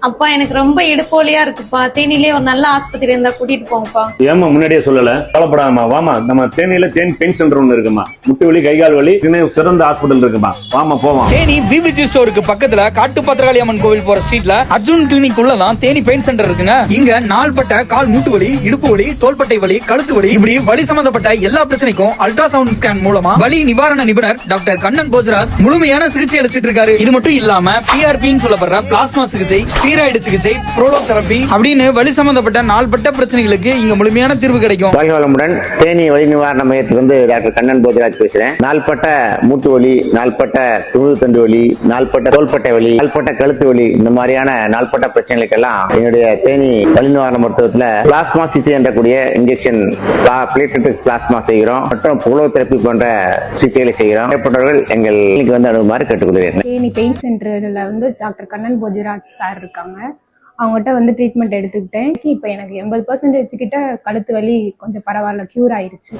அப்பா எனக்கு ரொம்ப இடுப்போலியா இருக்குப்பா, தேனிலே ஒரு நல்ல ஆஸ்பத்திரி இருந்தா கூட்டிட்டு போங்கப்பா. ஏமா முன்னாடியே சொல்லல? கவலைப்படாதம்மா, வாமா, நம்ம தேனியில தேன் பெயின் சென்டர் ஒண்ணு இருக்குமா, முட்டு வலி கைகால் வலி சிறந்த ஹாஸ்பிட்டல் இருக்குமா, வாமா போவோம். தேனி பிவிஜி ஸ்டோருக்கு பக்கத்துல காட்டு பத்திரகாளி அம்மன் கோவில் போற ஸ்ட்ரீட்ல அர்ஜுன் கிளினிக் உள்ளதான் தேனி பெயின் சென்டர் இருக்குங்க. இங்க நாள்பட்ட கால் மூட்டு வலி, இடுப்பு வலி, தோள்பட்டை வலி, கழுத்து வலி, இப்படி வலி சம்பந்தப்பட்ட எல்லா பிரச்சனைக்கும் அல்ட்ராசவுண்ட் ஸ்கேன் மூலமா வலி நிவாரண நிபுணர் டாக்டர் கண்ணன் போஜராஜ் முழுமையான சிகிச்சை அளிச்சிட்டு இருக்காரு. இது மட்டும் இல்லாம பிஆர்பின்னு சொல்லப்படுற பிளாஸ்மா சிகிச்சை, ஸ்டீராய்டு சிகிச்சை, புரோலோதெரபி அப்படின்னு வலி சம்பந்தப்பட்ட நாள்பட்ட பிரச்சனைகளுக்கு இங்க முழுமையான தீர்வு கிடைக்கும். வாழ்வளமுடன். தேனி வலி நிவாரண மையத்திலிருந்து டாக்டர் கண்ணன் போஜராஜ் பேசுறேன். நாள்பட்ட மூட்டு வலி, நாள்பட்ட துணு தண்டு வலி, நாள்பட்ட தோள்பட்டை வலி, நாள்பட்ட கழுத்து வலி, இந்த மாதிரியான நாள்பட்ட பிரச்சனைகளுக்கெல்லாம் என்னுடைய தேனி வலி நிவாரண மருத்துவத்தில் பிளாஸ்மா சிகிச்சை என்றக்கூடிய இன்ஜெக்ஷன், பிளேட்லெட் பிளாஸ்மா செய்கிறோம் மற்றும் புரோலோதெரபி போன்ற சிகிச்சைகளை செய்கிறோம். ஏற்பட்டவர்கள் எங்கள் கிளினிக் வந்து அணுகுமாறு கேட்டுக்கொள்கிறேன். தேனி பெயின் சென்டர்ல வந்து டாக்டர் கண்ணன் போஜராஜ் சார் இருக்காங்க. அவங்ககிட்ட வந்து ட்ரீட்மெண்ட் எடுத்துக்கிட்டேன். இப்போ எனக்கு 80% கிட்ட கழுத்து வலி கொஞ்சம் பரவாயில்ல, கியூர் ஆயிருச்சு.